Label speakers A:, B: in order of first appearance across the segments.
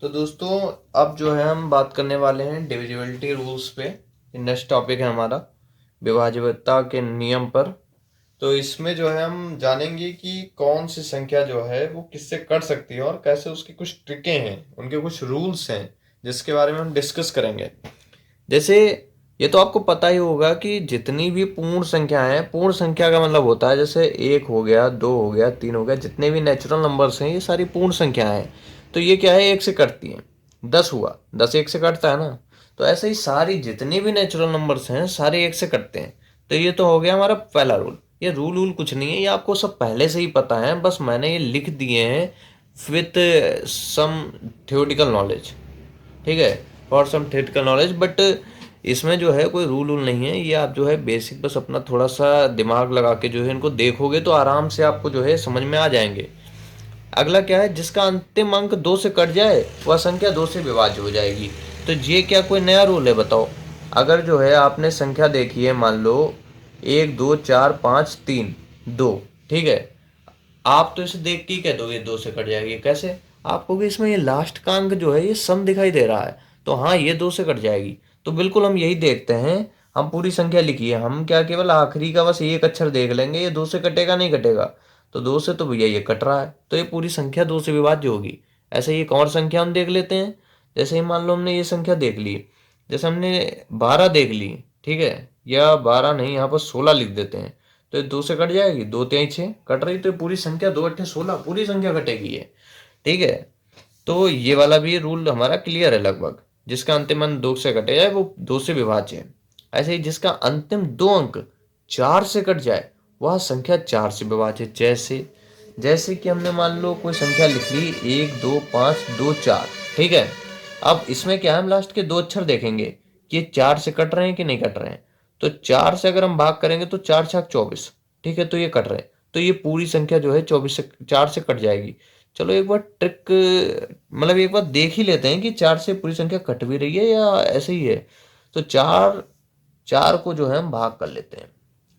A: तो दोस्तों, अब जो है हम बात करने वाले हैं डिविजिबिलिटी रूल्स पे। नेक्स्ट टॉपिक है हमारा विभाज्यता के नियम पर। तो इसमें जो है हम जानेंगे कि कौन सी संख्या जो है वो किससे कट सकती है और कैसे उसकी कुछ ट्रिकें हैं, उनके कुछ रूल्स हैं जिसके बारे में हम डिस्कस करेंगे। जैसे ये तो आपको पता ही होगा कि जितनी भी पूर्ण संख्या है, पूर्ण संख्या का मतलब होता है जैसे एक हो गया, दो हो गया, तीन हो गया, जितने भी नेचुरल नंबर्स हैं ये सारी पूर्ण संख्या हैं। तो ये क्या है, एक से कटती हैं। 10 हुआ, 10 एक से कटता है ना। तो ऐसे ही सारी जितनी भी नेचुरल नंबर्स हैं सारे एक से कटते हैं। तो ये तो हो गया हमारा पहला रूल। ये रूल कुछ नहीं है, ये आपको सब पहले से ही पता है, बस मैंने ये लिख दिए हैं विथ सम थ्योरेटिकल नॉलेज। ठीक है, for some theoretical knowledge, but इसमें जो है कोई रूल नहीं है। ये आप जो है बेसिक बस अपना थोड़ा सा दिमाग लगा के जो है इनको देखोगे तो आराम से आपको जो है समझ में आ जाएंगे। अगला क्या है, जिसका अंतिम अंक 2 से कट जाए वह संख्या 2 से विभाज्य हो जाएगी। तो ये क्या कोई नया रूल है, बताओ। अगर जो है आपने संख्या देखी है, मान लो 1 2 4 5 3 2, ठीक है। आप तो इसे देख के ही कह दोगे 2 से कट जाएगी, कैसे? आप कहोगे इसमें ये लास्ट का अंक जो है ये सम दिखाई दे रहा है, तो हाँ ये 2 से कट जाएगी। तो बिल्कुल हम यही देखते हैं। हम पूरी संख्या लिखी है, हम क्या केवल आखिरी का बस एक अक्षर देख लेंगे, ये 2 से कटेगा नहीं कटेगा। तो 2 से तो भैया ये कट रहा है, तो ये पूरी संख्या 2 से विभाज्य होगी। ऐसे ही एक और संख्या हम देख लेते हैं। जैसे ही मान लो हमने ये संख्या देख ली, जैसे हमने 12 देख ली, ठीक है, या 12 नहीं, यहाँ पर 16 लिख देते हैं। तो ये 2 से कट जाएगी, 2 3 6 कट रही, तो ये पूरी संख्या 2 8 16 पूरी संख्या कटेगी ये। ठीक है, तो ये वाला भी रूल हमारा क्लियर है लगभग। जिसका अंतिम अंक 2 से कटे जाए वो 2 से विभाज्य है। ऐसे ही जिसका अंतिम 2 अंक 4 से कट जाए वह संख्या 4 से विभाज्य है। जैसे जैसे कि हमने मान लो कोई संख्या लिख ली 1 2 5 2 4, ठीक है। अब इसमें क्या है, हम लास्ट के 2 अक्षर देखेंगे कि ये 4 से कट रहे हैं कि नहीं कट रहे हैं। तो 4 से अगर हम भाग करेंगे तो 4 छक 24, ठीक है, तो ये कट रहे हैं। तो ये पूरी संख्या जो है 24 से 4 से कट जाएगी। चलो एक बार ट्रिक, मतलब एक बार देख ही लेते हैं कि 4 से पूरी संख्या कट भी रही है या ऐसे ही है। तो 4 4 को जो है हम भाग कर लेते हैं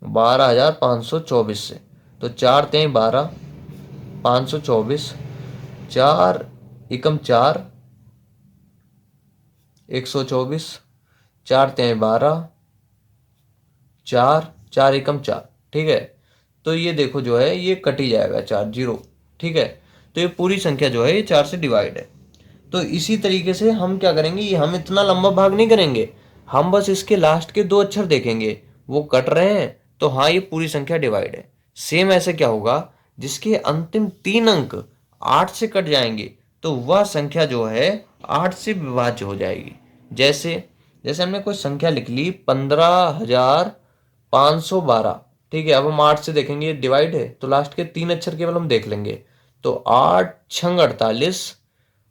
A: 12,524 से। तो 4 तें 12, 524, 4 एकम 4, 124, 4 तें 12, 4 4 एकम 4, ठीक है। तो ये देखो जो है ये कट ही जाएगा, 4 जीरो, ठीक है। तो ये पूरी संख्या जो है ये 4 से डिवाइड है। तो इसी तरीके से हम क्या करेंगे, ये हम इतना लंबा भाग नहीं करेंगे, हम बस इसके लास्ट के 2 अक्षर देखेंगे, वो कट रहे हैं तो हाँ ये पूरी संख्या डिवाइड है। सेम ऐसे क्या होगा, जिसके अंतिम 3 अंक 8 से कट जाएंगे तो वह संख्या जो है 8 से विभाज्य हो जाएगी। जैसे जैसे हमने कोई संख्या लिख ली 15,512, ठीक है। अब हम 8 से देखेंगे डिवाइड है, तो लास्ट के 3 अक्षर केवल हम देख लेंगे। तो 8 छंग 48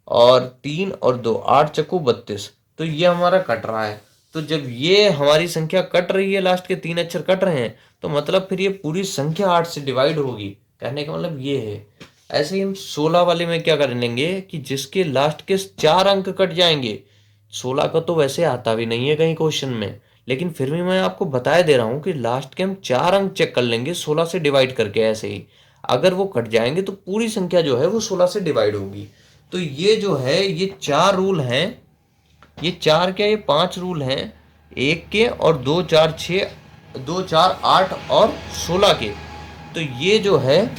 A: और 3 और 2, 8 चक्कू 32, तो ये हमारा कट रहा है। तो जब ये हमारी संख्या कट रही है, लास्ट के 3 अक्षर कट रहे हैं, तो मतलब फिर ये पूरी संख्या 8 से डिवाइड होगी, कहने का मतलब ये है। ऐसे ही हम 16 वाले में क्या कर लेंगे कि जिसके लास्ट के 4 अंक कट जाएंगे। 16 का तो वैसे आता भी नहीं है कहीं क्वेश्चन में, लेकिन फिर भी मैं आपको बताया दे रहा हूँ कि लास्ट के हम 4 अंक चेक कर लेंगे 16 से डिवाइड करके। ऐसे ही अगर वो कट जाएंगे तो पूरी संख्या जो है वो 16 से डिवाइड होगी। तो ये जो है ये 4 रूल हैं। ये 4 क्या, ये 5 रूल हैं, एक के और 2 4 6, 2 4 8 और 16 के। तो ये जो है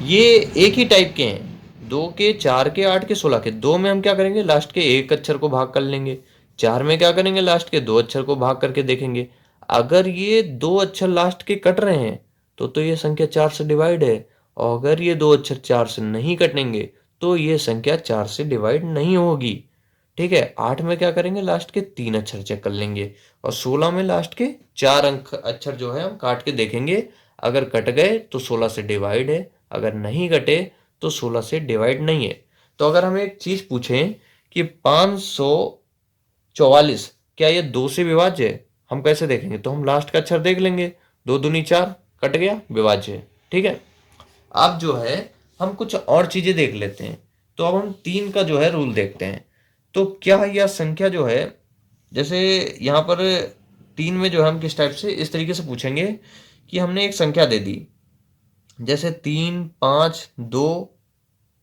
A: ये एक ही टाइप के हैं, 2 के 4 के 8 के 16 के। 2 में हम क्या करेंगे, लास्ट के एक अक्षर को भाग कर लेंगे। 4 में क्या करेंगे, लास्ट के 2 अक्षर को भाग करके देखेंगे। अगर ये 2 अक्षर लास्ट के कट रहे हैं तो ये संख्या 4 से डिवाइड है। और अगर ये 2 अक्षर 4 से नहीं कटेंगे तो ये संख्या 4 से डिवाइड नहीं होगी। ठीक है, 8 में क्या करेंगे, लास्ट के 3 अक्षर चेक कर लेंगे। और 16 में लास्ट के 4 अंक अक्षर जो है हम काट के देखेंगे। अगर कट गए तो 16 से डिवाइड है, अगर नहीं कटे तो 16 से डिवाइड नहीं है। तो अगर हम एक चीज पूछें कि 544 क्या ये 2 से विभाज्य है, हम कैसे देखेंगे? तो हम लास्ट का अक्षर देख लेंगे, 2 दूनी 4, कट गया, विभाज्य है। ठीक है, अब जो है हम कुछ और चीजें देख लेते हैं। तो अब हम 3 का जो है रूल देखते हैं। तो क्या यह संख्या जो है, जैसे यहाँ पर 3 में जो है हम किस टाइप से, इस तरीके से पूछेंगे कि हमने एक संख्या दे दी, जैसे 3 5 2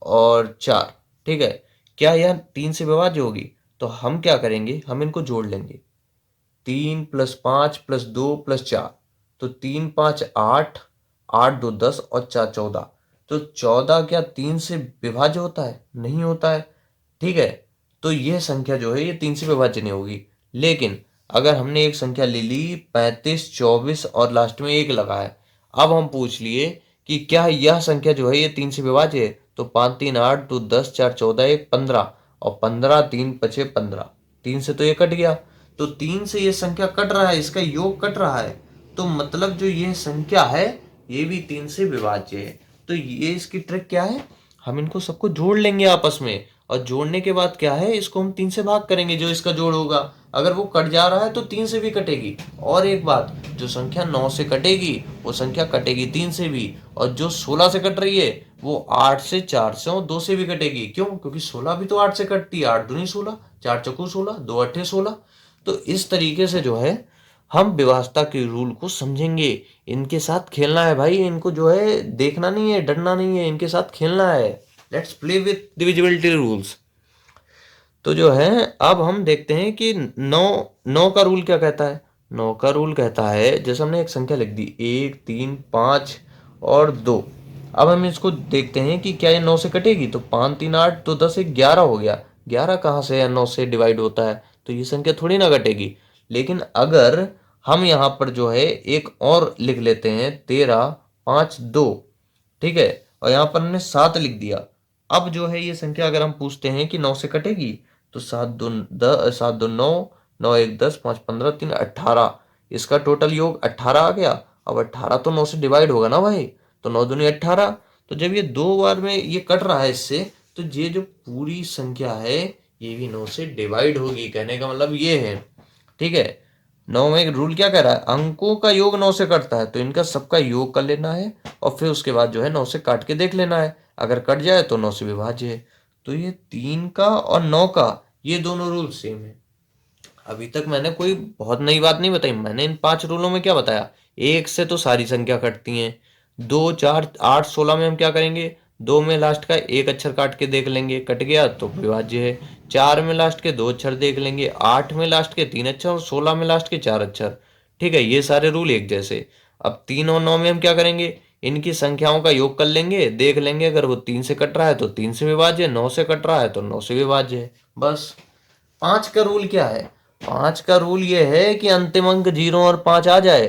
A: और 4, ठीक है। क्या यह 3 से विभाज्य होगी? तो हम क्या करेंगे, हम इनको जोड़ लेंगे। 3 + 5 + 2 + 4, तो 3 5 8, 8 2 10 और 4 14। तो 14 क्या 3 से विभाज्य होता है? नहीं होता है। ठीक है, तो यह संख्या जो है ये 3 से विभाज्य नहीं होगी। लेकिन अगर हमने एक संख्या ले ली 35 24 और लास्ट में 1 लगाया, अब हम पूछ लिए कि क्या यह संख्या जो है ये 3 से विभाज्य है? तो 5 3 8 2 10 4 14 1 15 और 15 3 5 15, 3 से तो ये कट गया। तो 3 से ये संख्या कट रहा है, इसका योग कट रहा है, तो मतलब जो ये संख्या है ये भी 3 से विभाज्य है। तो ये इसकी ट्रिक क्या है, हम इनको सबको जोड़ लेंगे आपस में, और जोड़ने के बाद क्या है, इसको हम 3 से भाग करेंगे, जो इसका जोड़ होगा। अगर वो कट जा रहा है तो 3 से भी कटेगी। और एक बात, जो संख्या 9 से कटेगी वो संख्या कटेगी 3 से भी, और जो 16 से कट रही है वो 8 से 4 से और 2 से भी कटेगी। क्यों? क्योंकि 16 भी तो 8 से कटती है। 8 दूनी 16, 4 चौको 16, 2 अट्ठे 16। तो इस तरीके से जो है हम विभाज्यता के रूल को समझेंगे। इनके साथ खेलना है भाई, इनको जो है देखना नहीं है, डरना नहीं है, इनके साथ खेलना है। Let's play with divisibility rules. तो जो है अब हम देखते हैं कि नौ नौ का रूल क्या कहता है। नौ का रूल कहता है, जैसे हमने एक संख्या लिख दी 1 3 5 और 2। अब हम इसको देखते हैं कि क्या ये 9 से कटेगी। तो 5 3 8 तो 10 1 11 हो गया। 11 कहाँ से 9 से डिवाइड होता है, तो ये संख्या थोड़ी ना कटेगी। लेकिन अगर हम यहाँ पर जो है एक और लिख लेते हैं 13 5 2, ठीक है, और यहाँ पर हमने 7 लिख दिया। अब जो है ये संख्या अगर हम पूछते हैं कि 9 से कटेगी, तो 7 2 10, 7 2 9, 9 1 10, 5 15, 3 18, इसका टोटल योग 18 आ गया। अब 18 तो 9 से डिवाइड होगा ना भाई, तो 9 दूनी 18। तो जब ये दो बार में ये कट रहा है इससे, तो ये जो पूरी संख्या है ये भी 9 से डिवाइड होगी। कहने का मतलब ये है, ठीक है। 9 में एक रूल क्या कह रहा है, अंकों का योग 9 से कटता है, तो इनका सबका योग कर लेना है और फिर उसके बाद जो है 9 से काट के देख लेना है। अगर कट जाए तो 9 से विभाज्य है। तो ये 3 का और 9 का ये दोनों रूल सेम है। अभी तक मैंने कोई बहुत नई बात नहीं बताई। मैंने इन 5 रूलों में क्या बताया, 1 से तो सारी संख्या कटती हैं। 2 4 8 16 में हम क्या करेंगे, 2 में लास्ट का एक अक्षर काट के देख लेंगे, कट गया तो विभाज्य है। 4 में लास्ट के 2 अक्षर देख लेंगे, 8 में लास्ट के 3 अक्षर और 16 में लास्ट के 4 अक्षर। ठीक है, ये सारे रूल एक जैसे। अब 3 और 9 में हम क्या करेंगे, इनकी संख्याओं का योग कर लेंगे, देख लेंगे अगर वो 3 से कट रहा है तो 3 से विभाज्य है, 9 से कट रहा है तो 9 से विभाज्य है। बस। 5 का रूल क्या है, 5 का रूल ये है कि अंतिम अंक 0 और 5 आ जाए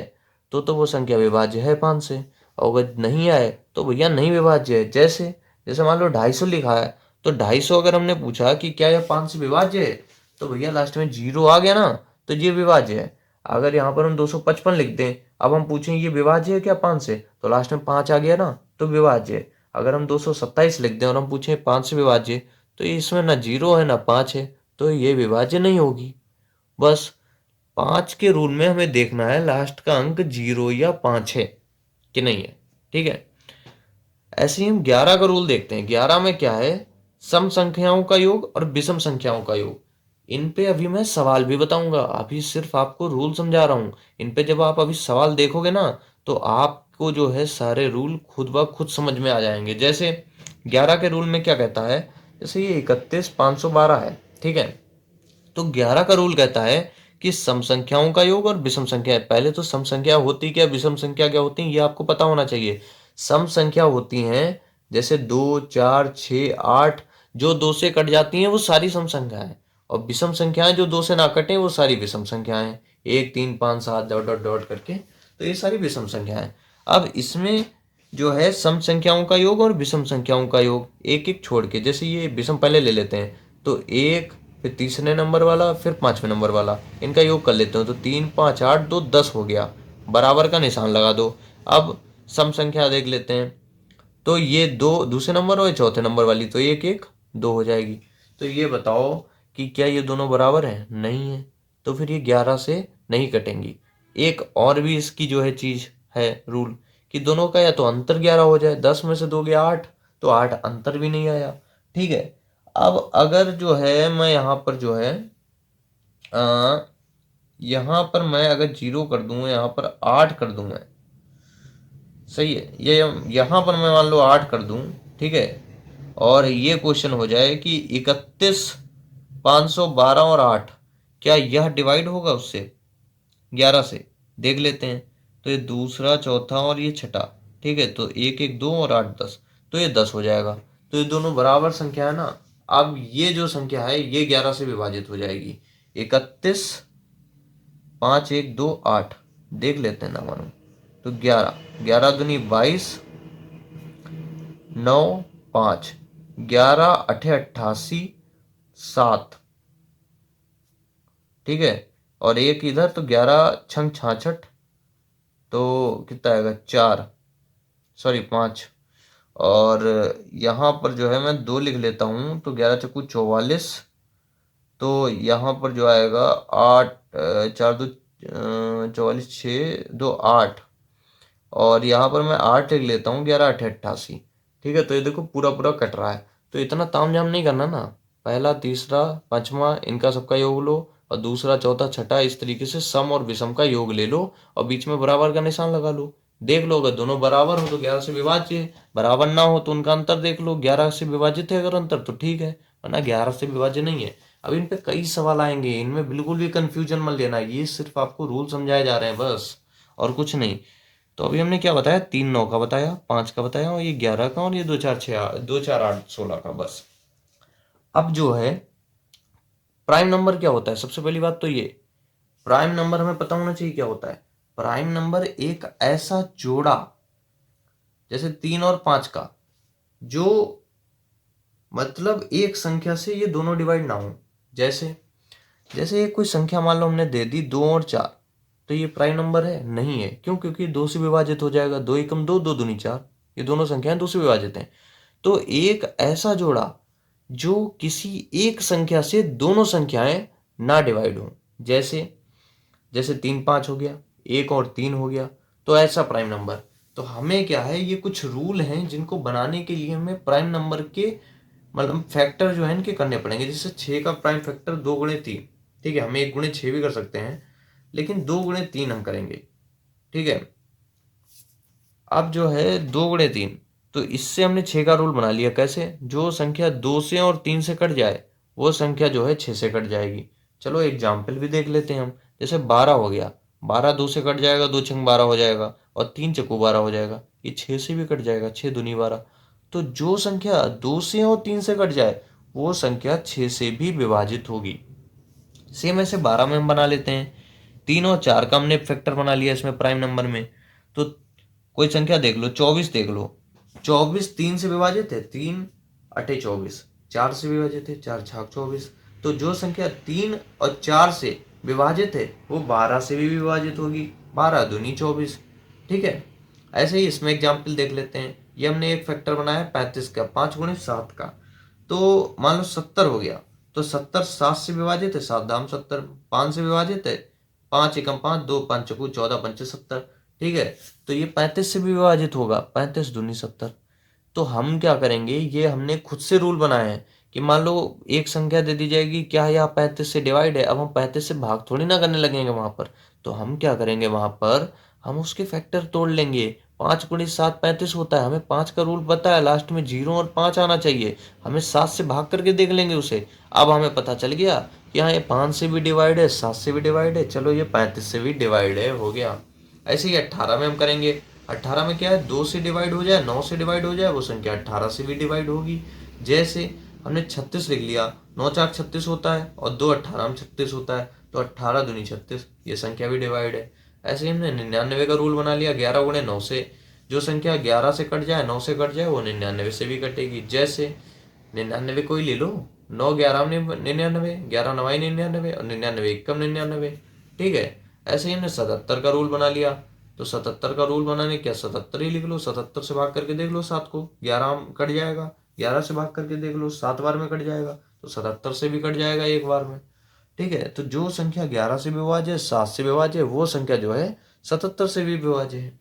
A: तो वो संख्या विभाज्य है 5 से, और अगर नहीं आए तो भैया नहीं विभाज्य है। जैसे जैसे मान लो 250 लिखा है, तो 250 अगर हमने पूछा कि क्या यह 5 से विभाज्य है, तो भैया लास्ट में 0 आ गया ना, तो ये विभाज्य है। अगर यहाँ पर हम 255 लिख दें, अब हम पूछें ये विभाज्य है क्या 5 से, तो लास्ट में 5 आ गया ना, तो विभाज्य है। अगर हम 227 लिख दें और हम पूछें 5 से विभाज्य, तो इसमें ना 0 है ना 5 है, तो ये विभाज्य नहीं होगी। बस। 5 के रूल में हमें देखना है लास्ट का अंक 0 या 5 है कि नहीं है। ठीक है, ऐसे ही हम 11 का रूल देखते हैं। 11 में क्या है, सम संख्याओं का योग और विषम संख्याओं का योग। इन पे अभी मैं सवाल भी बताऊंगा, अभी सिर्फ आपको रूल समझा रहा हूं। इन पे जब आप अभी सवाल देखोगे ना, तो आपको जो है सारे रूल खुद ब खुद समझ में आ जाएंगे। जैसे 11 के रूल में क्या कहता है, जैसे ये 31 512 है, ठीक है। तो 11 का रूल कहता है कि सम संख्याओं का योग और विषम संख्या। पहले तो सम संख्या होती क्या, विषम संख्या क्या होती है, ये आपको पता होना चाहिए। सम संख्या होती हैं जैसे 2 4 6 8, जो 2 से कट जाती हैं वो सारी सम संख्याएं हैं। और विषम संख्याएं जो 2 से ना कटें वो सारी विषम संख्याएं हैं। 1 3 5 7 डॉट डॉट डॉट करके, तो ये सारी विषम संख्याएं। अब इसमें जो है सम संख्याओं का योग और विषम संख्याओं का योग एक एक छोड़ के, जैसे ये विषम पहले ले लेते हैं, तो 1, फिर तीसरे नंबर वाला, फिर 5वें नंबर वाला, इनका योग कर लेते हो। तो 3 5 8 2 10 हो गया, बराबर का निशान लगा दो। अब सम संख्या देख लेते हैं, तो ये 2 दूसरे नंबर और चौथे नंबर वाली, तो 1 1 2 हो जाएगी। तो ये बताओ कि क्या ये दोनों बराबर हैं? नहीं है, तो फिर ये 11 से नहीं कटेंगी। एक और भी इसकी जो है चीज है रूल, कि दोनों का या तो अंतर 11 हो जाए, 10 में से 2 गया 8, तो 8 अंतर भी नहीं आया। ठीक है। अब अगर जो है मैं यहाँ पर जो है यहाँ पर मैं अगर 0 कर दूं, यहाँ पर 8 कर दूं मैं, सही है, ये यहाँ पर मैं मान लो 8 कर दूं, ठीक है, और ये क्वेश्चन हो जाए कि 31, 512 और 8, क्या यह डिवाइड होगा उससे 11 से, देख लेते हैं। तो ये दूसरा, चौथा और ये छठा, ठीक है। तो 1 1 2 और 8 10, तो ये 10 हो जाएगा। तो ये दोनों बराबर संख्या है ना। अब ये जो संख्या है ये 11 से विभाजित हो जाएगी। 31, 5 1 2 8, देख लेते हैं ना मानो। तो 11, 11 दूनी 22, 9 5, 11 8 88, 7, ठीक है। और एक इधर, तो 11 छंग 66, तो कितना आएगा 4, सॉरी 5। और यहाँ पर जो है मैं 2 लिख लेता हूँ, तो 11 चक्कू 44, तो यहाँ पर जो आएगा 8, 4 2 44, 6 2 8, और यहाँ पर मैं 8 लिख लेता हूँ, 11 8 88, ठीक है। तो ये देखो पूरा पूरा कट रहा है। तो इतना तामझाम नहीं करना ना। पहला, तीसरा, पांचवा इनका सबका योग लो, और दूसरा, चौथा, छठा इस तरीके से सम और विषम का योग ले लो, और बीच में बराबर का निशान लगा लो। देख लो, अगर दोनों बराबर हो तो 11 से विभाज्य है, बराबर ना हो तो उनका अंतर देख लो। 11 से विभाजित है अगर अंतर तो ठीक है, वरना 11 से विभाज्य नहीं है। अब इन पे कई सवाल आएंगे, इनमें बिल्कुल भी कंफ्यूजन मत लेना, ये सिर्फ आपको रूल समझाए जा रहे हैं बस, और कुछ नहीं। तो अभी हमने क्या बताया, 3 9 का बताया, 5 का बताया, और ये 11 का, और ये 2 4 6 2 4 8 16 का, बस। अब जो है प्राइम नंबर क्या होता है, सबसे पहली बात तो ये, प्राइम नंबर हमें पता होना चाहिए क्या होता है। प्राइम नंबर एक ऐसा जोड़ा, जैसे 3 और 5 का, जो मतलब एक संख्या से ये दोनों डिवाइड ना हो। जैसे जैसे एक कोई संख्या मान लो हमने दे दी 2 और 4, तो ये प्राइम नंबर है नहीं है। क्यों? क्योंकि 2 से विभाजित हो जाएगा, 2 एकम 2, 2 दूनी 4, ये दोनों संख्याएं 2 से विभाजित हैं। तो एक ऐसा जोड़ा जो किसी एक संख्या से दोनों संख्याएं ना डिवाइड हो, जैसे जैसे 3 5 हो गया, 1 और 3 हो गया, तो ऐसा प्राइम नंबर। तो हमें क्या है, ये कुछ रूल हैं जिनको बनाने के लिए हमें प्राइम नंबर के मतलब फैक्टर जो है इनके करने पड़ेंगे। जैसे 6 का प्राइम फैक्टर 2 गुणे 3, ठीक है। हम 1 गुणे 6 भी कर सकते हैं, लेकिन 2 गुणे 3 हम करेंगे, ठीक है। अब जो है 2 गुणे 3, तो इससे हमने 6 का रूल बना लिया। कैसे? जो संख्या 2 से और 3 से कट जाए वो संख्या जो है 6 से कट जाएगी। चलो एग्जाम्पल भी देख लेते हैं हम। जैसे 12 हो गया, 12 2 से कट जाएगा, 2 छंग 12 हो जाएगा, और 3 चक्कू 12 हो जाएगा। ये 6 से भी कट जाएगा, 6 दूनी 12। तो जो संख्या 2 से और 3 से कट जाए वो संख्या 6 से भी विभाजित होगी। सेम ऐसे 12 में हम बना लेते हैं। 3 और 4 का हमने फैक्टर बना लिया इसमें प्राइम नंबर में। तो कोई संख्या देख लो, 24 देख लो, 24 3 से विभाजित है, 3 अठे 24, 4 से विभाजित है, 4 छाक 24। तो जो संख्या 3 और 4 से विभाजित है वो 12 से भी विभाजित होगी, 12 दूनी 24, ठीक है। ऐसे ही इसमें एग्जाम्पल देख लेते हैं। ये हमने एक फैक्टर बनाया 35 का, 5 गुणे 7 का। तो मान लो 70 हो गया, तो 70 7 से विभाजित है, 7 दाम 70, 5 से विभाजित है, 5 एकम 5, 2 5 चकू 14 पंचे 70, ठीक है। तो ये 35 से भी विभाजित होगा, 35 दूनी 70। तो हम क्या करेंगे, ये हमने खुद से रूल बनाए हैं कि मान लो एक संख्या दे दी जाएगी, क्या यहाँ 35 से डिवाइड है। अब हम 35 से भाग थोड़ी ना करने लगेंगे वहां पर। तो हम क्या करेंगे, वहां पर हम उसके फैक्टर तोड़ लेंगे। 5 गुणी 7 35 होता है, हमें 5 का रूल पता है, लास्ट में 0 और 5 आना चाहिए। हमें 7 से भाग करके देख लेंगे उसे। अब हमें पता चल गया कि हाँ ये 5 से भी डिवाइड है, 7 से भी डिवाइड है, चलो ये 35 से भी डिवाइड है, हो गया। ऐसे ही 18 में हम करेंगे। 18 में क्या है, 2 से डिवाइड हो जाए, 9 से डिवाइड हो जाए, वो संख्या 18 से भी डिवाइड होगी। जैसे हमने 36 लिख लिया, 9 चाक 36 होता है, और 2 18 में 36 होता है, तो 18 दूनी 36, ये संख्या भी डिवाइड है। ऐसे ही हमने 99 का रूल बना लिया, 11 गुणे 9 से। जो संख्या 11 से कट जाए, 9 से कट जाए, वो 99 से भी कटेगी। जैसे 99 को ही ले लो, 9 11 99, 11 9 99, और 99 एकम 99, ठीक है। ऐसे ही हमने 77 का रूल बना लिया। तो 77 का रूल बनाने क्या, 77 ही लिख लो, 77 से भाग करके देख लो 7 को, 11 कट जाएगा, 11 से भाग करके देख लो 7 बार में कट जाएगा, तो 77 से भी कट जाएगा एक बार में, ठीक है। तो जो संख्या 11 से विभाज्य, 7 से विभाज्य, वो संख्या जो है 77 से भी विभाज्य है।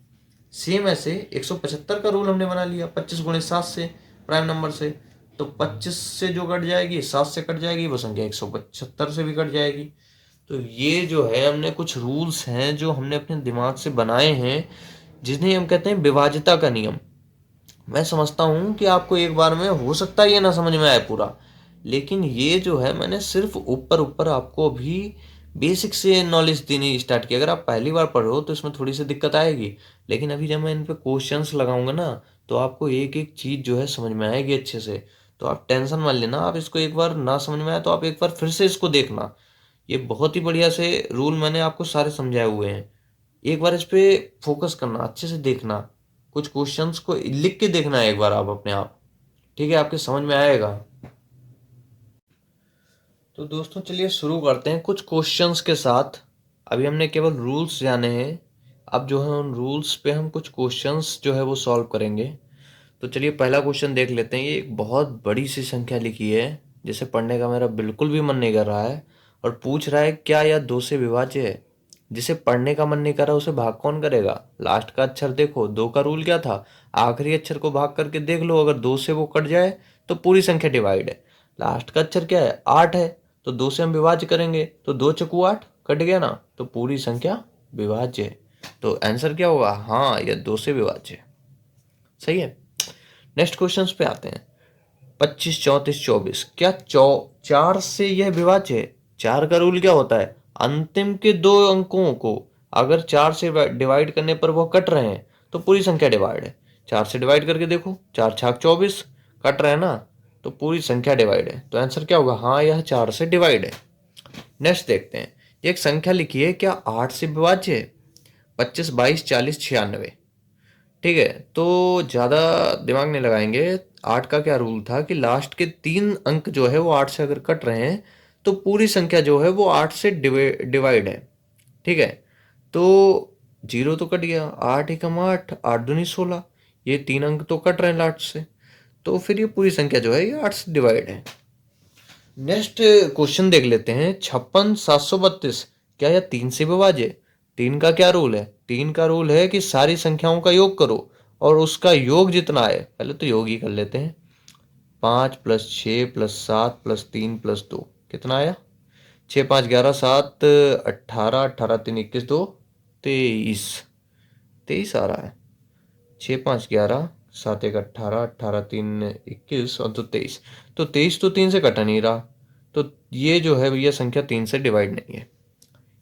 A: सेम ऐसे 175 का रूल हमने बना लिया, 25 गुणे 7 से, प्राइम नंबर से। तो 25 से जो कट जाएगी, 7 से कट जाएगी, वो संख्या 175 से भी कट जाएगी। तो ये जो है हमने कुछ रूल्स हैं जो हमने अपने दिमाग से बनाए हैं, जिन्हें हम कहते हैं विभाज्यता का नियम। मैं समझता हूँ कि आपको एक बार में हो सकता है ये ना समझ में आए पूरा, लेकिन ये जो है मैंने सिर्फ ऊपर ऊपर आपको अभी बेसिक से नॉलेज देनी स्टार्ट की। अगर आप पहली बार पढ़ रहे हो तो इसमें थोड़ी सी दिक्कत आएगी, लेकिन अभी जब मैं इन पे क्वेश्चंस लगाऊंगा ना, तो आपको एक एक चीज़ जो है समझ में आएगी अच्छे से। तो आप टेंशन मत लेना, आप इसको एक बार ना समझ में आए तो आप एक बार फिर से इसको देखना। ये बहुत ही बढ़िया से रूल मैंने आपको सारे समझाए हुए हैं। एक बार इस पे फोकस करना, अच्छे से देखना, कुछ क्वेश्चंस को लिख के देखना है एक बार आप अपने आप। ठीक है, आपके समझ में आएगा। तो दोस्तों चलिए शुरू करते हैं कुछ क्वेश्चंस के साथ। अभी हमने केवल रूल्स जाने हैं, अब जो है उन रूल्स पे हम कुछ क्वेश्चंस जो है वो सॉल्व करेंगे। तो चलिए पहला क्वेश्चन देख लेते हैं। ये एक बहुत बड़ी सी संख्या लिखी है जिसे पढ़ने का मेरा बिल्कुल भी मन नहीं कर रहा है, और पूछ रहा है क्या यह दो से विभाज्य है। जिसे पढ़ने का मन नहीं कर रहा उसे भाग कौन करेगा। लास्ट का अक्षर देखो, दो का रूल क्या था, आखिरी अक्षर को भाग करके देख लो, अगर दो से वो कट जाए तो पूरी संख्या डिवाइड है। लास्ट का अक्षर क्या है, आठ है, तो दो से हम विभाज्य करेंगे तो दो चकू आठ, कट गया ना, तो पूरी संख्या विभाज्य है। तो आंसर क्या होगा, हाँ यह दो से विभाज्य है। सही है। नेक्स्ट क्वेश्चन पे आते हैं। 25, 34, 24, क्या चार से यह विभाज्य है। चार का रूल क्या होता है, अंतिम के दो अंकों को अगर चार से डिवाइड करने पर वो कट रहे हैं तो पूरी संख्या डिवाइड है। चार से डिवाइड करके देखो, चार छाक 24, कट रहे हैं ना, तो पूरी संख्या डिवाइड है। तो आंसर क्या होगा, हाँ यह चार से डिवाइड है। नेक्स्ट देखते हैं। एक संख्या लिखी है, क्या आठ से विभाज्य है। 25, 22, 40, 96। ठीक है, तो ज़्यादा दिमाग नहीं लगाएंगे। आठ का क्या रूल था कि लास्ट के तीन अंक जो है वो आठ से अगर कट रहे हैं तो पूरी संख्या जो है वो आठ से डिवाइड है। ठीक है, तो जीरो तो कट गया, आठ एकम आठ, आठ दूनी 16, ये तीन अंक तो कट रहे हैं लास्ट से, तो फिर ये पूरी संख्या जो है ये आठ से डिवाइड है। नेक्स्ट क्वेश्चन देख लेते हैं। 56, 732, क्या यह तीन से विभाज्य है। तीन का क्या रूल है, तीन का रूल है कि सारी संख्याओं का योग करो और उसका योग जितना आए, पहले तो योग ही कर लेते हैं। 5 + 6 + 7 + 3 + 2 कितना आया, 6, 5, 11, 7, 18, 18, 3, 21, 2, 23, 23 आ रहा है। 6, 5, 11, 7, 1, 18, 18, 3, 21 और 2, 23। तो 23 तो तीन से कटा नहीं रहा, तो ये जो है भैया संख्या तीन से डिवाइड नहीं है।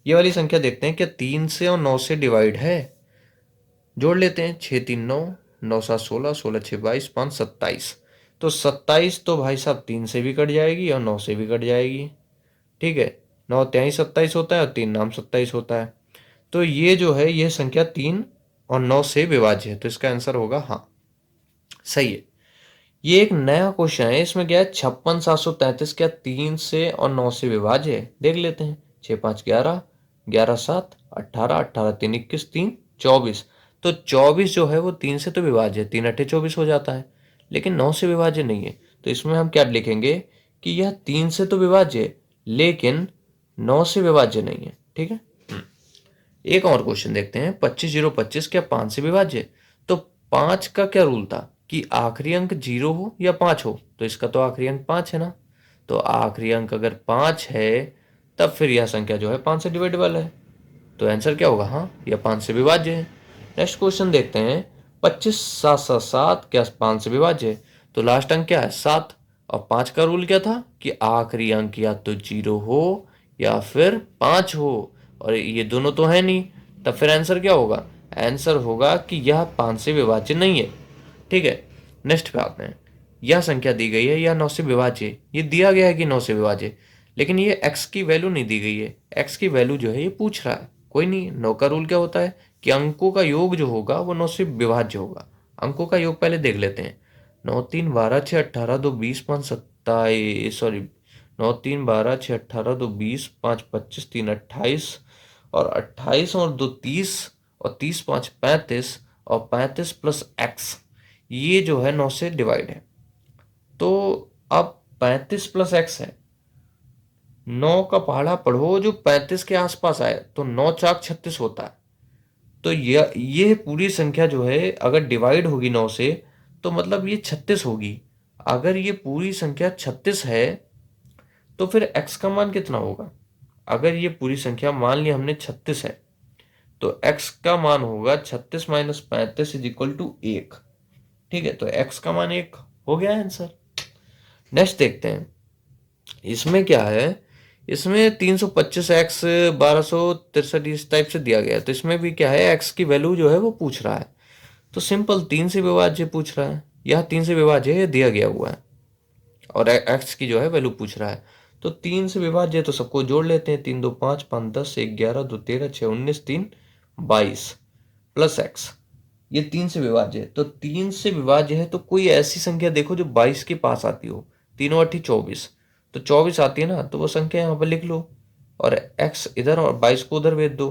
A: ये वाली संख्या देखते हैं क्या तीन से और नौ से डिवाइड है। जोड़ लेते हैं, 6, 3, 9, 9, 7, 16, 16, 6, 22, 5, 27। तो 27 तो भाई साहब तीन से भी कट जाएगी और नौ से भी कट जाएगी। ठीक है, नौ त्याई 27 होता है और तीन नाम 27 होता है। तो ये जो है ये संख्या तीन और नौ से विभाज्य है, तो इसका आंसर होगा हाँ। सही है। ये एक नया क्वेश्चन है, इसमें क्या है, 56, 733 क्या तीन से और नौ से विभाज्य है। देख लेते हैं, 6, 5, 11, 11, 7, 18, 18, 3, 21, 3, 24। तो 24 जो है वो तीन से तो विभाज्य है, तीन अट्ठे 24 हो जाता है, लेकिन नौ से विभाज्य नहीं है। तो इसमें हम क्या लिखेंगे कि यह तीन से तो विभाज्य है लेकिन नौ से विभाज्य नहीं है। ठीक है, एक और क्वेश्चन देखते हैं। 25, 0, 25 क्या पांच से विभाज्य है। तो पांच का क्या रूल था कि आखिरी अंक जीरो हो या पांच हो, तो इसका तो आखिरी अंक पांच है ना, तो आखिरी अंक अगर पांच है तब फिर यह संख्या जो है पांच से डिवाइडेबल है। तो आंसर क्या होगा, हाँ यह पांच से विभाज्य है। नेक्स्ट क्वेश्चन देखते हैं। 25, 7, 7, 7 क्या पांच से विभाज्य है। तो लास्ट अंक क्या है, सात, और पांच का रूल क्या था कि आखिरी अंक या तो जीरो हो या फिर पांच हो, और ये दोनों तो है नहीं, तब फिर आंसर क्या होगा, आंसर होगा कि यह पांच से विभाज्य नहीं है। ठीक है, नेक्स्ट पे आते हैं। यह संख्या दी गई है, यह नौ से विभाज्य है। ये दिया गया है कि नौ से विभाज्य है, लेकिन ये x की वैल्यू नहीं दी गई है। x की वैल्यू जो है ये पूछ रहा है। कोई नहीं, नौ का रूल क्या होता है कि अंकों का योग जो होगा वो नौ से विभाज्य होगा। अंकों का योग पहले देख लेते हैं। 9, 3, 12, 6, 18, 2, 20, 5, 27, सॉरी 9, 3, 12, 6, 18, 2, 20, 5, 25, 3, 28, और 28 और 2, 30, और 30, 5, 35, और 35 प्लस x, ये जो है नौ से डिवाइड है। तो अब 35 प्लस x है, नौ का पहाड़ा पढ़ो जो 35 के आसपास आए तो नौ चाक 36 होता है। तो ये पूरी संख्या जो है अगर डिवाइड होगी नौ से तो मतलब ये 36 होगी। अगर ये पूरी संख्या 36 है तो फिर x का मान कितना होगा। अगर ये पूरी संख्या मान लिया हमने 36 है तो x का मान होगा 36 - 35 = 1। ठीक है, तो x का मान 1 हो गया आंसर। नेक्स्ट देखते हैं, इसमें क्या है, इसमें 325x 1263 इस टाइप से दिया गया है। तो इसमें भी क्या है, x की वैल्यू जो है वो पूछ रहा है। तो सिंपल 3 से विभाज्य पूछ रहा है, यह 3 से विभाज्य है, दिया गया हुआ है, और x की जो है वैल्यू पूछ रहा है। तो 3 से विभाज्य तो सबको जोड़ लेते हैं, 3 2 5 5 10 1 11 2 13 6 19 3 22 प्लस x, ये 3 से विभाज्य है। तो 3 से विभाज्य है तो कोई ऐसी संख्या देखो जो 22 के पास आती हो। तीनों अठी 24, तो 24 आती है ना, तो वो संख्या यहाँ पर लिख लो, और x इधर और 22 को उधर भेज दो,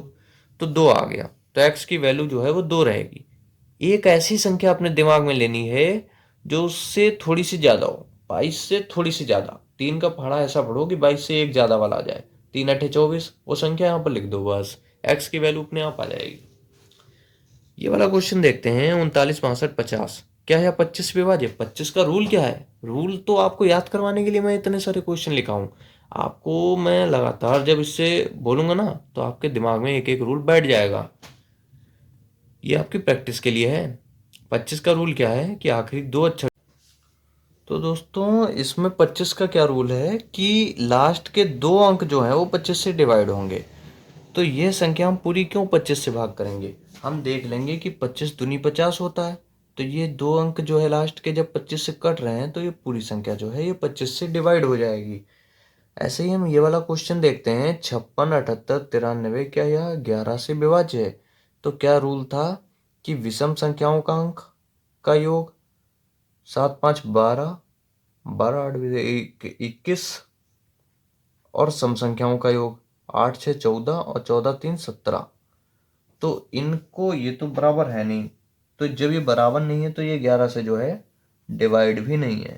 A: तो 2 आ गया। तो x की वैल्यू जो है वो 2 रहेगी। एक ऐसी संख्या अपने दिमाग में लेनी है जो उससे थोड़ी सी ज्यादा हो, 22 से थोड़ी सी ज्यादा। 3 का पहाड़ा ऐसा पढ़ो कि 22 से एक ज्यादा वाला आ जाए। 3 अठे 24, वो संख्या यहाँ पर लिख दो, बस x की वैल्यू अपने आप आ जाएगी। ये वाला क्वेश्चन देखते हैं, 39 62 50, क्या है 25 विभाज्य? 25 का रूल क्या है? रूल तो आपको याद करवाने के लिए मैं इतने सारे क्वेश्चन लिखा हूँ। आपको मैं लगातार जब इससे बोलूंगा ना, तो आपके दिमाग में एक एक रूल बैठ जाएगा। ये आपकी प्रैक्टिस के लिए है। 25 का रूल क्या है कि आखिरी 2 अक्षर। तो दोस्तों इसमें 25 का क्या रूल है कि लास्ट के 2 अंक जो है वो 25 से डिवाइड होंगे। तो ये संख्या हम पूरी क्यों 25 से भाग करेंगे? हम देख लेंगे कि 25 दूनी 50 होता है। तो ये 2 अंक जो है लास्ट के जब 25 से कट रहे हैं, तो ये पूरी संख्या जो है ये 25 से डिवाइड हो जाएगी। ऐसे ही हम ये वाला क्वेश्चन देखते हैं, 56 78 93, क्या यह 11 से विभाज्य है? तो क्या रूल था कि विषम संख्याओं का अंक का योग 7 5 12, 12 8 21, और सम संख्याओं का योग 8 6 14 और 14 3 17। तो इनको, ये तो बराबर है नहीं, तो जब ये बराबर नहीं है तो ये 11 से जो है डिवाइड भी नहीं है।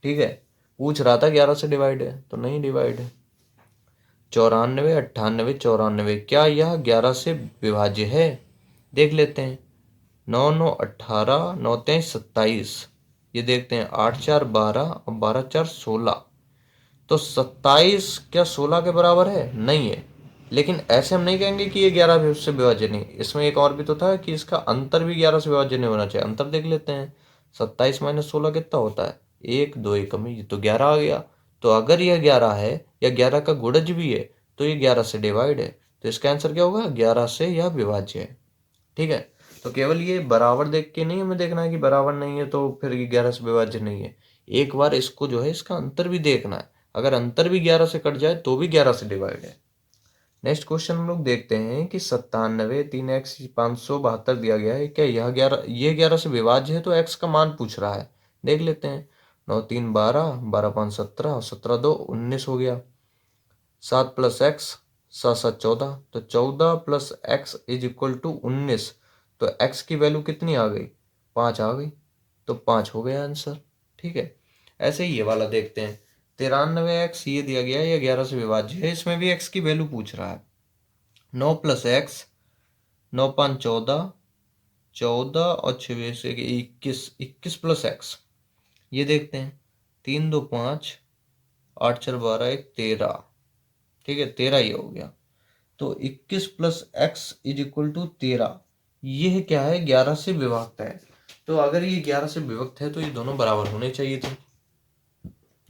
A: ठीक है, पूछ रहा था 11 से डिवाइड है, तो नहीं डिवाइड है। 94 98 94, क्या यह 11 से विभाज्य है? देख लेते हैं, 9 9 18 9 23 27, ये देखते हैं 8 4 12 और 12 4 16। तो 27 क्या 16 के बराबर है? नहीं है। लेकिन ऐसे हम नहीं कहेंगे कि ये 11 से विभाज्य नहीं। इसमें एक और भी तो था कि इसका अंतर भी 11 से विभाज्य नहीं होना चाहिए। अंतर देख लेते हैं, 27 माइनस 16 कितना होता है? 1 2 एक कमी, ये तो 11 आ गया। तो अगर यह 11 है या 11 का गुणज भी है, तो ये 11 से डिवाइड है। तो इसका आंसर क्या होगा? 11 से यह विभाज्य है। ठीक है, तो केवल ये बराबर देख के नहीं हमें देखना है कि बराबर नहीं है तो फिर ये 11 से विभाज्य नहीं है। एक बार इसको जो है इसका अंतर भी देखना है। अगर अंतर भी 11 से कट जाए तो भी 11 से डिवाइड है। नेक्स्ट क्वेश्चन हम लोग देखते हैं कि 97 3x 572 दिया गया है, क्या ये 11 से विभाज्य है? तो x का मान पूछ रहा है, देख लेते हैं। 9 3 12, 12 5 17 और 17 2 19 हो गया। 7 प्लस एक्स, 7 7 14, तो 14 plus x is equal to 19। तो x की वैल्यू कितनी आ गई? 5 आ गई, तो 5 हो गया आंसर। ठीक है, ऐसे ही ये वाला देखते हैं, 93x ये दिया गया है, ये 11 से विभाज्य है, इसमें भी x की वैल्यू पूछ रहा है। 9 प्लस एक्स, 9 5 14, 14 और 6 से 21, 21 प्लस एक्स, ये देखते हैं, 3 2 5, 8 4 12 1 13। ठीक है, 13 ये हो गया। तो 21 plus x is equal to 13, ये क्या है? 11 से विभक्त है। तो अगर ये 11 से विभक्त है तो ये दोनों बराबर होने चाहिए थे।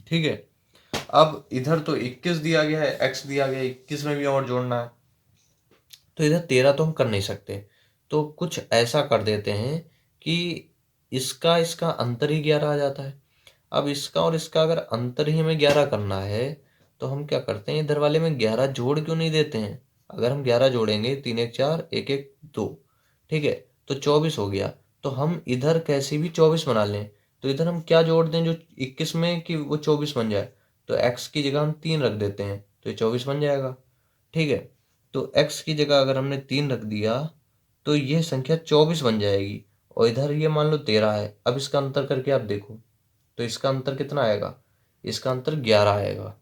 A: ठीक है, अब इधर तो 21 दिया गया है, x दिया गया है, 21 में भी और जोड़ना है, तो इधर 13 तो हम कर नहीं सकते। तो कुछ ऐसा कर देते हैं कि इसका इसका अंतर ही 11 आ जाता है। अब इसका और इसका अगर अंतर ही हमें 11 करना है, तो हम क्या करते हैं, इधर वाले में 11 जोड़ क्यों नहीं देते हैं? अगर हम 11 जोड़ेंगे, 3 1 4 1 1 2, ठीक है, तो 24 हो गया। तो हम इधर कैसे भी 24 बना लें, तो इधर हम क्या जोड़ दें जो 21 में कि वो 24 बन जाए? तो x की जगह हम 3 रख देते हैं, तो ये 24 बन जाएगा। ठीक है, तो x की जगह अगर हमने 3 रख दिया, तो ये संख्या 24 बन जाएगी। और इधर ये मान लो 13 है। अब इसका अंतर करके आप देखो, तो इसका अंतर कितना आएगा? इसका अंतर 11 आएगा।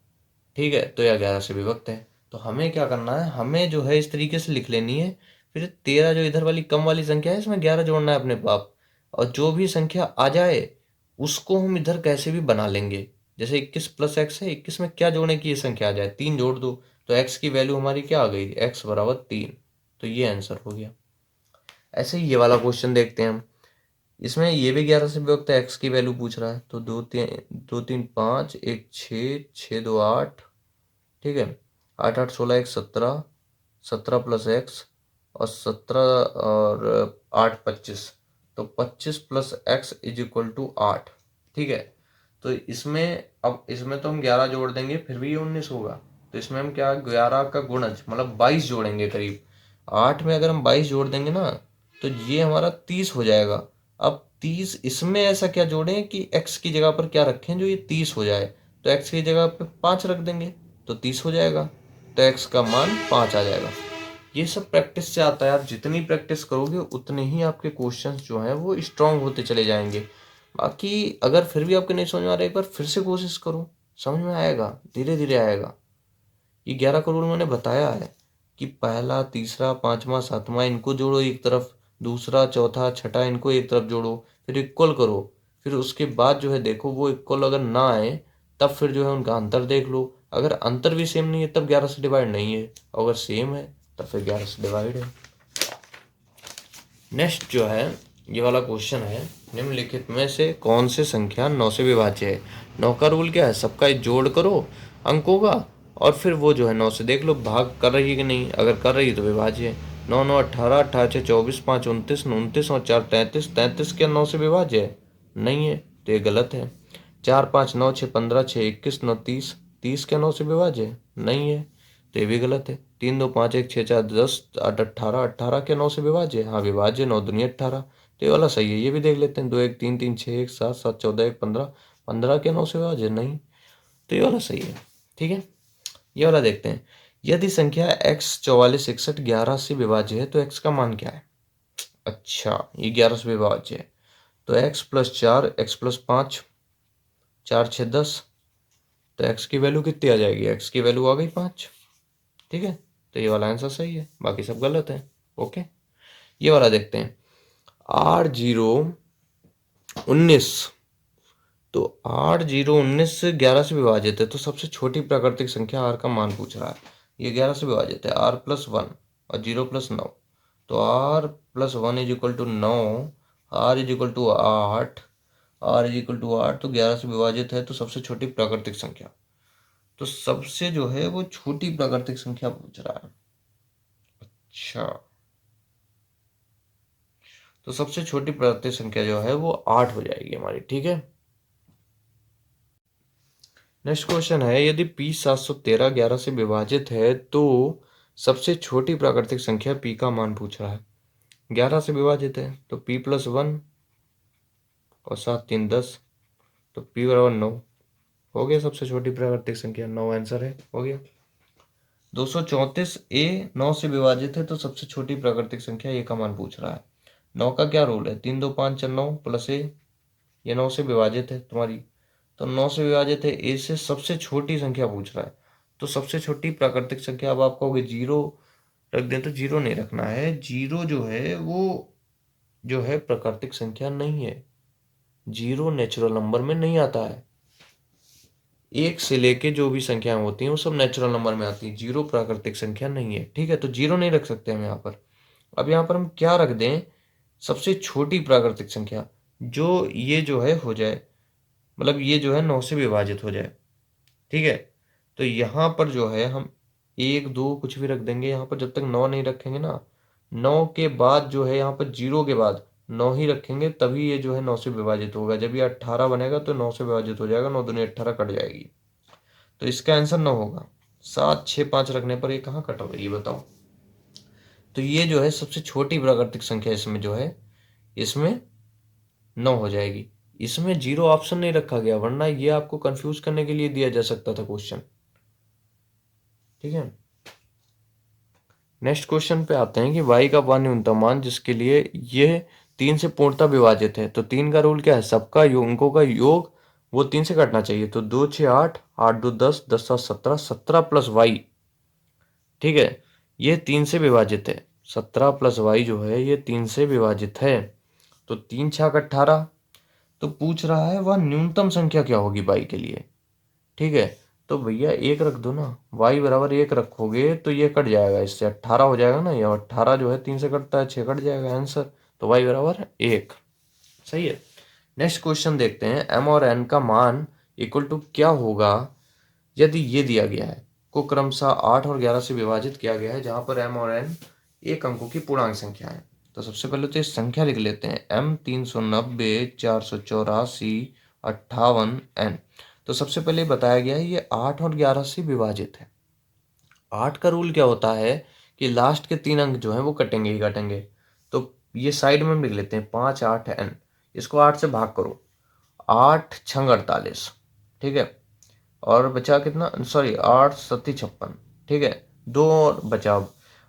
A: ठीक है, तो यह 11 से विभक्त है। तो हमें क्या करना है, हमें जो है इस तरीके से लिख लेनी है। फिर 13 जो इधर वाली कम वाली संख्या है, इसमें 11 जोड़ना है अपने पाप, और जो भी संख्या आ जाए उसको हम इधर कैसे भी बना लेंगे। जैसे 21 प्लस एक्स है, 21 में क्या जोड़ने की ये संख्या आ जाए? 3 जोड़ दो, तो एक्स की वैल्यू हमारी क्या आ गई? एक्स बराबर 3। तो ये आंसर हो गया। ऐसे ही ये वाला क्वेश्चन देखते हैं हम, इसमें ये भी 11 से विभक्त है, एक्स की वैल्यू पूछ रहा है, तो 2 3 5 1 6 6 2 8, ठीक है, 8 8 16 1 17, 17 प्लस एक्स और 17 और 8 25, तो 25 plus x is equal to 8, ठीक है। तो इसमें अब इसमें तो हम 11 जोड़ देंगे फिर भी ये 19 होगा, तो इसमें हम क्या 11 का गुणज मतलब 22 जोड़ेंगे करीब। 8 में अगर हम 22 जोड़ देंगे ना तो ये हमारा 30 हो जाएगा। अब 30 इसमें ऐसा क्या जोड़ें कि x की जगह पर क्या रखें जो ये 30 हो जाए, तो x की जगह पे 5 रख देंगे तो 30 हो जाएगा, तो x का मान 5 आ जाएगा। ये सब प्रैक्टिस से आता है, आप जितनी प्रैक्टिस करोगे उतने ही आपके क्वेश्चंस जो हैं वो स्ट्रांग होते चले जाएंगे। बाकी अगर फिर भी आपके नहीं समझ में आ रहा है, एक बार फिर से कोशिश करो, समझ में आएगा, धीरे धीरे आएगा। ये 11 करोड़ मैंने बताया है कि पहला तीसरा पांचवा सातवां इनको जोड़ो एक तरफ, दूसरा चौथा छठा इनको एक तरफ जोड़ो, फिर इक्वल करो, फिर उसके बाद जो है देखो वो इक्वल अगर ना आए तब फिर जो है उनका अंतर देख लो। अगर अंतर भी सेम नहीं है तब 11 से डिवाइड नहीं है, अगर सेम है तब फिर 11 से डिवाइड है। नेक्स्ट जो है ये वाला क्वेश्चन है, निम्नलिखित में से कौन से संख्या 9 से विभाज्य है। 9 का रूल क्या है, सबका जोड़ करो अंकों का और फिर वो जो है 9 से देख लो भाग कर रही है कि नहीं, अगर कर रही है तो विभाज्य है। 9 9 18, 18 6 24, 5 29, 29 और 4 33, 33 क्या 9 से विभाज्य है, नहीं है, तो ये गलत है। 4 5 9 6 15, 6 21 9 30, 30 क्या 9 से विभाज्य है, नहीं है, तो ये भी गलत है। 3 2 5 1 6 4 10 8 18, 18 क्या 9 से विभाज्य है, हाँ विभाज्य, 9 दूनी 18, तो ये वाला सही है। ये भी देख लेते हैं, 2 1 3 3 6 1 7 7 14 1 15, 15 क्या 9 से विभाज्य है, नहीं, तो ये वाला सही है, ठीक है। ये वाला देखते हैं, यदि संख्या x 44 61 11 से विभाज्य है तो x का मान क्या है। अच्छा ये 11 से विभाज्य है, तो x प्लस 4 x प्लस 5 4 6 10, तो x की वैल्यू कितनी आ जाएगी, x की वैल्यू आ गई 5, ठीक है, तो ये वाला आंसर सही है, बाकी सब गलत है। ओके, ये वाला देखते हैं, 8 0 19, तो 8 0 19 11 से विभाजित है, तो सबसे छोटी प्राकृतिक संख्या r का मान पूछ रहा है। ये 11 से विभाजित है, r प्लस 1 और 0 प्लस 9, तो r plus 1 is equal to 9, r is equal to 8, r is equal to 8, तो 11 से विभाजित है, तो सबसे छोटी प्राकृतिक संख्या, तो सबसे जो है वो छोटी प्राकृतिक संख्या पूछ रहा है। अच्छा, तो सबसे छोटी प्राकृतिक संख्या जो है वो 8 हो जाएगी हमारी, ठीक है। नेक्स्ट क्वेश्चन है, यदि p 713 11 से विभाजित है तो सबसे छोटी प्राकृतिक संख्या p का मान पूछ रहा है। 11 से विभाजित है तो p प्लस 1 और 7 3 10, तो p बराबर 9 हो गया, सबसे छोटी प्राकृतिक संख्या 9 आंसर है, हो गया। 234 a 9 से विभाजित है तो सबसे छोटी प्राकृतिक संख्या a का मान पूछ रहा है। 9 का क्या रूल है, 3 2 5 4 9 प्लस a, ये 9 से विभाजित है तुम्हारी, तो 9 से विभाजित है a से सबसे छोटी संख्या पूछ रहा है, तो सबसे छोटी प्राकृतिक संख्या, अब आप कहोगे 0 रख दें, तो 0 नहीं रखना है, 0 जो है वो जो है प्राकृतिक संख्या नहीं है, 0 नेचुरल नंबर में नहीं आता है। 1 से लेके जो भी संख्याएं होती हैं वो सब नेचुरल नंबर में आती है, 0 प्राकृतिक संख्या नहीं है, ठीक है, तो 0 नहीं रख सकते हम यहाँ पर। अब यहाँ पर हम क्या रख दें, सबसे छोटी प्राकृतिक संख्या जो ये जो है हो जाए, मतलब ये जो है 9 से विभाजित हो जाए, ठीक है, तो यहाँ पर जो है हम 1 2 कुछ भी रख देंगे यहाँ पर, जब तक 9 नहीं रखेंगे ना, 9 के बाद जो है यहाँ पर 0 के बाद 9 ही रखेंगे तभी ये जो है 9 से विभाजित होगा। जब ये 18 बनेगा तो 9 से विभाजित हो जाएगा, 9 दूनी 18 कट जाएगी, तो इसका आंसर 9 होगा। 7 6 5 रखने पर ये कहाँ कट हो गई, ये बताओ। तो ये जो है सबसे छोटी प्राकृतिक संख्या इसमें जो है, इसमें 9 हो जाएगी। इसमें 0 ऑप्शन नहीं रखा गया, वरना ये आपको कंफ्यूज करने के लिए दिया जा सकता था क्वेश्चन, ठीक है। नेक्स्ट क्वेश्चन पे आते हैं कि y का मान न्यूनतम मान जिसके लिए ये 3 से पूर्णतः विभाजित है, तो 3 का रूल क्या है, सबका अंकों का योग वो 3 से काटना चाहिए, तो 2 6 8 8 2 10 10 7 17, 17 प्लस वाई, ठीक है, ये 3 से विभाजित है, 17 प्लस वाई जो है ये 3 से विभाजित है, तो 3 छक 18, तो पूछ रहा है वह न्यूनतम संख्या क्या होगी y के लिए, ठीक है, तो भैया 1 रख दो ना, y बराबर 1 रखोगे तो ये कट जाएगा, इससे 18 हो जाएगा ना, ये 18 जो है 3 से कटता है, 6 कट जाएगा आंसर, तो y बराबर 1, सही है। नेक्स्ट क्वेश्चन देखते हैं, m और n का मान इक्वल टू क्या होगा यदि ये दिया गया है, को क्रमशः 8 और 11 से विभाजित किया गया है, जहां पर m और n एक अंकों की पूर्णांक संख्या है। तो सबसे पहले तो ये संख्या लिख लेते हैं, m 390 484 58 n। तो सबसे पहले बताया गया है ये 8 और 11 से विभाजित है। 8 का रूल क्या होता है कि लास्ट के 3 अंक जो हैं वो कटेंगे ही कटेंगे। तो ये साइड में हम लिख लेते हैं 5 8 n, इसको 8 से भाग करो, 8 छंग 48, ठीक है। और बचा कितना, सॉरी 8 सत्ती 56, ठीक है। 2 और बचा।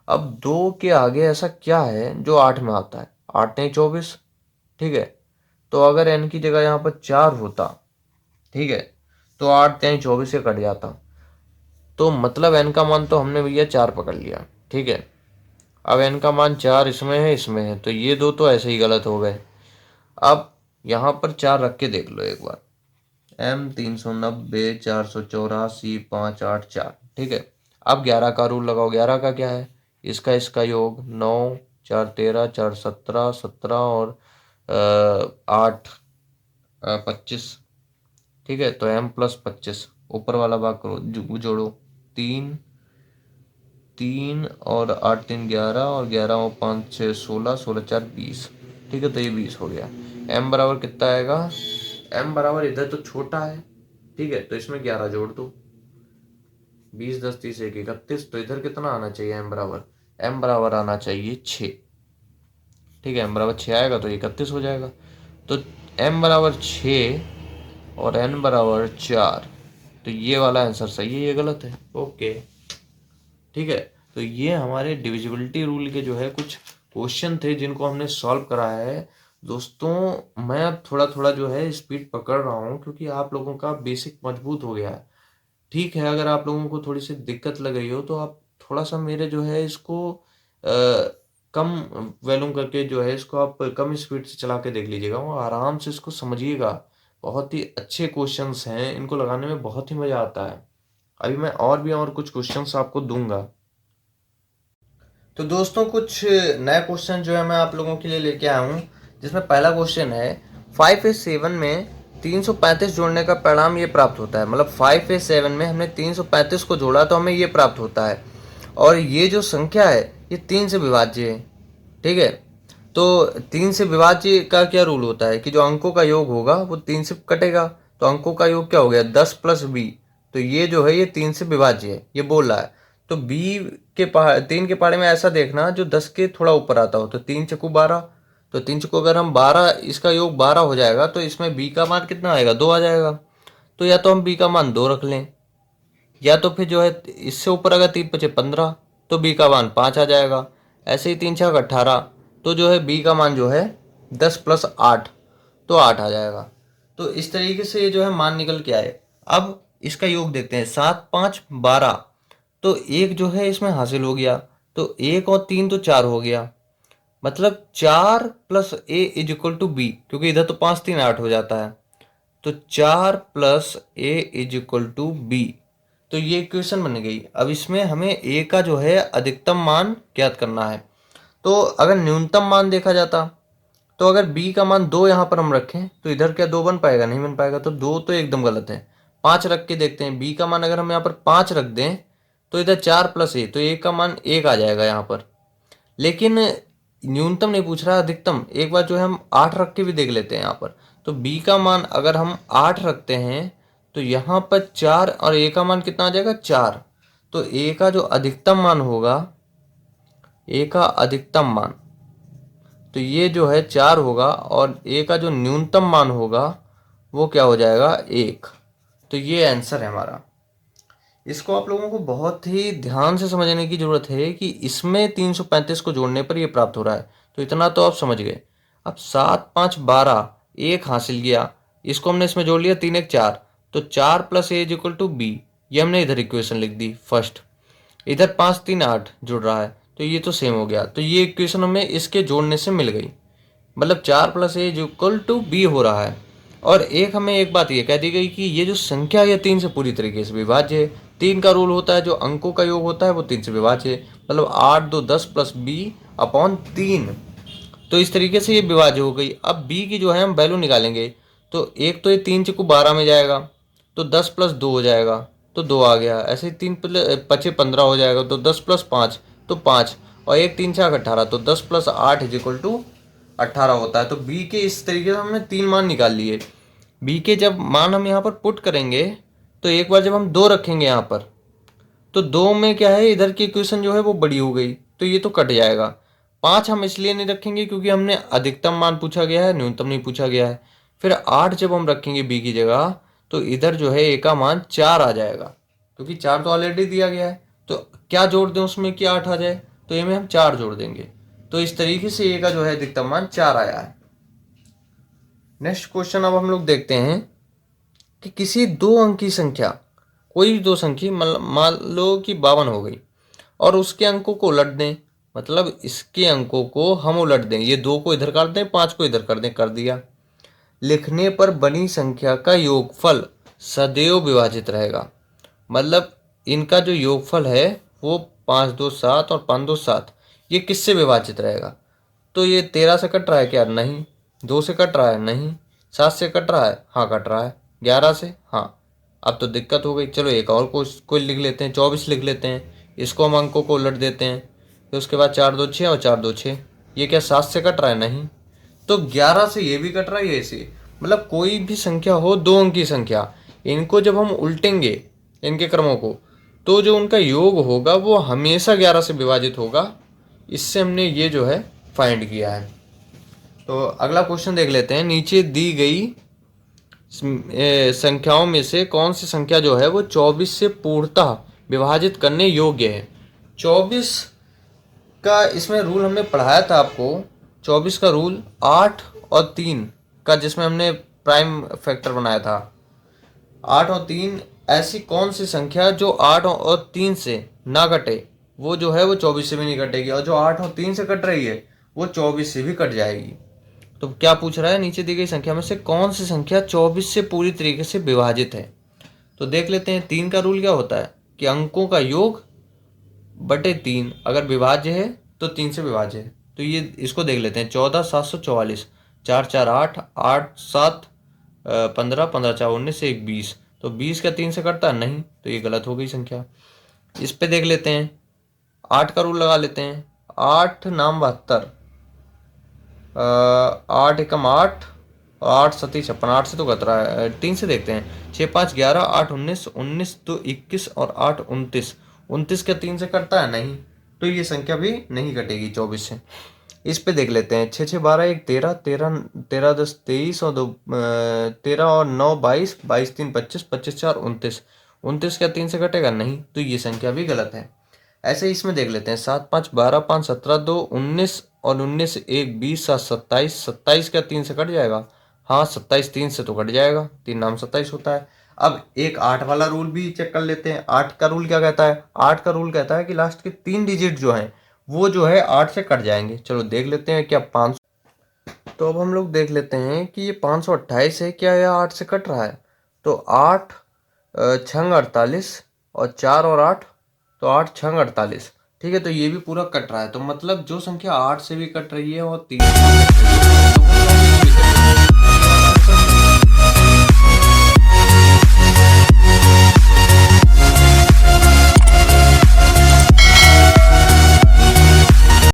A: अब 2 के आगे ऐसा क्या है जो 8 में आता है, 8 नहीं 24, ठीक है। तो अगर n की जगह यहाँ पर 4 होता, ठीक है, तो 8 यानी 24 से कट जाता। तो मतलब n का मान तो हमने भैया 4 पकड़ लिया, ठीक है। अब n का मान 4 इसमें है, तो ये दो तो ऐसे ही गलत हो गए। अब यहाँ पर 4 रख के देख लो एक बार, m 390 484 584, ठीक है। अब 11 का रूल लगाओ, 11 का क्या है, इसका योग 9 4 13 4 17 17 और 8 25, ठीक है। तो m प्लस 25, ऊपर वाला भाग करो, जोड़ो, 3 3 और 8 3 11 और 11 और 5 6 16 16 4 20, ठीक है। तो ये 20 हो गया। m बराबर कितना आएगा, m बराबर इधर तो छोटा है, ठीक है, तो इसमें 11 जोड़ दो, 20 10 30 1 31, तो इधर कितना आना चाहिए m बराबर आना चाहिए 6, ठीक है। m बराबर 6 आएगा तो 31 हो जाएगा। तो m बराबर 6 और n बराबर 4, तो ये वाला आंसर सही है, ये गलत है। ओके, ठीक है। तो ये हमारे डिविजिबिलिटी रूल के जो है कुछ क्वेश्चन थे जिनको हमने सॉल्व कराया है। दोस्तों मैं अब थोड़ा थोड़ा जो है स्पीड पकड़ रहा हूँ क्योंकि आप लोगों का बेसिक मजबूत हो गया है, ठीक है। अगर आप लोगों को थोड़ी सी दिक्कत लग रही हो तो आप थोड़ा सा मेरे जो है इसको कम वॉल्यूम करके जो है इसको आप कम स्पीड से चला के देख लीजिएगा और आराम से इसको समझिएगा। बहुत ही अच्छे क्वेश्चंस हैं, इनको लगाने में बहुत ही मज़ा आता है। अभी मैं और कुछ क्वेश्चंस आपको दूंगा। तो दोस्तों कुछ नए क्वेश्चन जो है मैं आप लोगों के लिए लेके आया हूँ, जिसमें पहला क्वेश्चन है 5A7 में 335 जोड़ने का परिणाम ये प्राप्त होता है। मतलब 5A7 में हमने 335 को जोड़ा तो हमें ये प्राप्त होता है, और ये जो संख्या है ये 3 से विभाज्य है, ठीक है। तो 3 से विभाज्य का क्या रूल होता है कि जो अंकों का योग होगा वो 3 से कटेगा। तो अंकों का योग क्या हो गया, 10 प्लस b, तो ये जो है ये 3 से विभाज्य है, ये बोल रहा है। तो b के 3 के पहाड़े में ऐसा देखना जो 10 के थोड़ा ऊपर आता हो, तो 3 चक्कू 12, तो 3 चक्कू अगर हम 12, इसका योग 12 हो जाएगा तो इसमें b का मान कितना आएगा, 2 आ जाएगा। तो या तो हम b का मान 2 रख लें, या तो फिर जो है इससे ऊपर अगर 3 पचे 15 तो b का मान 5 आ जाएगा। ऐसे ही 3 छः 18, तो जो है b का मान जो है 10 प्लस 8, तो 8 आ जाएगा। तो इस तरीके से ये जो है मान निकल के आए। अब इसका योग देखते हैं, 7 5 12, तो एक जो है इसमें हासिल हो गया, तो 1 और 3 तो 4 हो गया। मतलब 4 plus a is equal to b, क्योंकि इधर तो 5 3 8 हो जाता है, तो 4 plus a is equal to b। तो ये इक्वेशन बन गई। अब इसमें हमें a का जो है अधिकतम मान ज्ञात करना है। तो अगर न्यूनतम मान देखा जाता, तो अगर b का मान 2 यहाँ पर हम रखें तो इधर क्या 2 बन पाएगा, नहीं बन पाएगा, तो 2 तो एकदम गलत है। 5 रख के देखते हैं, b का मान अगर हम यहाँ पर 5 रख दें तो इधर 4 प्लस a, तो a का मान 1 आ जाएगा यहाँ पर। लेकिन न्यूनतम नहीं पूछ रहा, अधिकतम। एक बार जो है हम 8 रख के भी देख लेते हैं यहाँ पर। तो b का मान अगर हम 8 रखते हैं तो यहाँ पर 4 और a का मान कितना आ जाएगा, 4। तो a का जो अधिकतम मान होगा, a का अधिकतम मान, तो ये जो है 4 होगा, और a का जो न्यूनतम मान होगा वो क्या हो जाएगा, 1। तो ये आंसर है हमारा। इसको आप लोगों को बहुत ही ध्यान से समझने की जरूरत है कि इसमें 335 को जोड़ने पर ये प्राप्त हो रहा है। तो इतना तो आप समझ गए। अब 7 5 12, 1 हासिल किया, इसको हमने इसमें जोड़ लिया, 3 1 4, तो 4 plus a is equal to b, ये हमने इधर इक्वेशन लिख दी फर्स्ट। इधर 5 3 8 जुड़ रहा है, तो ये तो सेम हो गया। तो ये इक्वेशन हमें इसके जोड़ने से मिल गई, मतलब 4 plus a is equal to b हो रहा है। और एक हमें एक बात ये कह दी गई कि ये जो संख्या है 3 से पूरी तरीके से विभाज्य है। 3 का रूल होता है, जो अंकों का योग होता है वो 3 से विभाज्य है। मतलब 8 2 10 प्लस b अपॉन 3, तो इस तरीके से ये विभाज्य हो गई। अब बी की जो है हम वैल्यू निकालेंगे, तो एक तो ये 3 चक्कू 12 में जाएगा, तो 10 प्लस 2 हो जाएगा, तो 2 आ गया। ऐसे ही 3 पचे 15 हो जाएगा, तो 10 प्लस 5 तो 5, और 1 3 6 18, तो 10 प्लस 8 इज इक्वल टू 18 होता है। तो बी के इस तरीके से हमने 3 मान निकाल लिए। बी के जब मान हम यहाँ पर पुट करेंगे, तो एक बार जब हम 2 रखेंगे यहाँ पर, तो 2 में क्या है, इधर की इक्वेशन जो है वो बड़ी हो गई, तो ये तो कट जाएगा। 5 हम इसलिए नहीं रखेंगे क्योंकि हमने अधिकतम मान पूछा गया है, न्यूनतम नहीं पूछा गया है। फिर 8 जब हम रखेंगे बी की जगह, तो इधर जो है ए का मान 4 आ जाएगा, क्योंकि 4 तो ऑलरेडी दिया गया है। तो क्या जोड़ दें उसमें कि 8 आ जाए, तो ए में हम 4 जोड़ देंगे। तो इस तरीके से ए का जो है अधिकतम मान 4 आया है। नेक्स्ट क्वेश्चन अब हम लोग देखते हैं कि किसी 2 अंक की संख्या, कोई भी 2 संख्या मान लो कि 52 हो गई, और उसके अंकों को उलट दें, मतलब इसके अंकों को हम उलट दें, ये 2 को इधर कर दें, 5 को इधर कर दें, कर दिया। लिखने पर बनी संख्या का योगफल सदैव विभाजित रहेगा, मतलब इनका जो योगफल है वो 5 2 7 और 5 2 7, ये किससे विभाजित रहेगा। तो ये 13 से कट रहा है क्या, नहीं। 2 से कट रहा है, नहीं। 7 से कट रहा है, हाँ कट रहा है। 11 से, हाँ। अब तो दिक्कत हो गई, चलो एक और कोई लिख लेते हैं, 24 लिख लेते हैं, इसको हम अंकों को उलट देते हैं। फिर उसके बाद 4 2 6 और 4 2 6, ये क्या 7 से कट रहा है, नहीं। तो 11 से ये भी कट रहा है, ये से, मतलब कोई भी संख्या हो 2 अंक की संख्या, इनको जब हम उल्टेंगे इनके क्रमों को, तो जो उनका योग होगा वो हमेशा 11 से विभाजित होगा। इससे हमने ये जो है फाइंड किया है। तो अगला क्वेश्चन देख लेते हैं। नीचे दी गई संख्याओं में से कौन सी संख्या जो है वो 24 से पूर्णतः विभाजित करने योग्य है। 24 का इसमें रूल हमने पढ़ाया था आपको। 24 का रूल 8 और 3 का, जिसमें हमने प्राइम फैक्टर बनाया था। 8 और 3, ऐसी कौन सी संख्या जो 8 और 3 से ना कटे, वो जो है वो 24 से भी नहीं कटेगी, और जो 8 और 3 से कट रही है वो 24 से भी कट जाएगी। तो क्या पूछ रहा है, नीचे दी गई संख्या में से कौन सी संख्या 24 से पूरी तरीके से विभाजित है। तो देख लेते हैं। 3 का रूल क्या होता है कि अंकों का योग बटे 3 अगर विभाज्य है तो 3 से विभाज्य है। तो ये इसको देख लेते हैं। 14 744, 4 4 8, 8 7 15, 15 4 19, 1 20, तो 20 का 3 से कटता है, नहीं, तो ये गलत हो गई संख्या। इस पे देख लेते हैं। 8 का रूल लगा लेते हैं। 8 नाम 72, 8 एकम 8, 8 सती 56, 8 से तो कट रहा है, 3 से देखते हैं। 6 5 11, 8 19, 19 2 21 और 8 29, 29 का 3 से कटता है, नहीं, तो ये संख्या भी नहीं कटेगी 24 से। इस पे देख लेते हैं। 6 6 12 1 13, 13 13 10 23 और 2 13 और 9 22, 22 3 25, 25 4 29, 29 का 3 से कटेगा, नहीं, तो ये संख्या भी गलत है। ऐसे ही इसमें देख लेते हैं। 7 5 12 5 17 2 19 और 19 1 20 7 27, 27 का 3 से कट जाएगा, हाँ 27 3 से तो कट जाएगा, 3 नाम 27 होता है। अब एक 8 वाला रूल भी चेक कर लेते हैं। 8 का रूल क्या कहता है, 8 का रूल कहता है कि लास्ट के 3 डिजिट जो हैं वो जो है 8 से कट जाएंगे। चलो देख लेते हैं क्या 5, तो अब हम लोग देख लेते हैं कि ये 528 है, क्या यह 8 से कट रहा है। तो 8 छंग 48 और 4 और 8, तो 8 छंग 48, ठीक है, तो ये भी पूरा कट रहा है। तो मतलब जो संख्या 8 से भी कट रही है और 3 से भी कट रही है,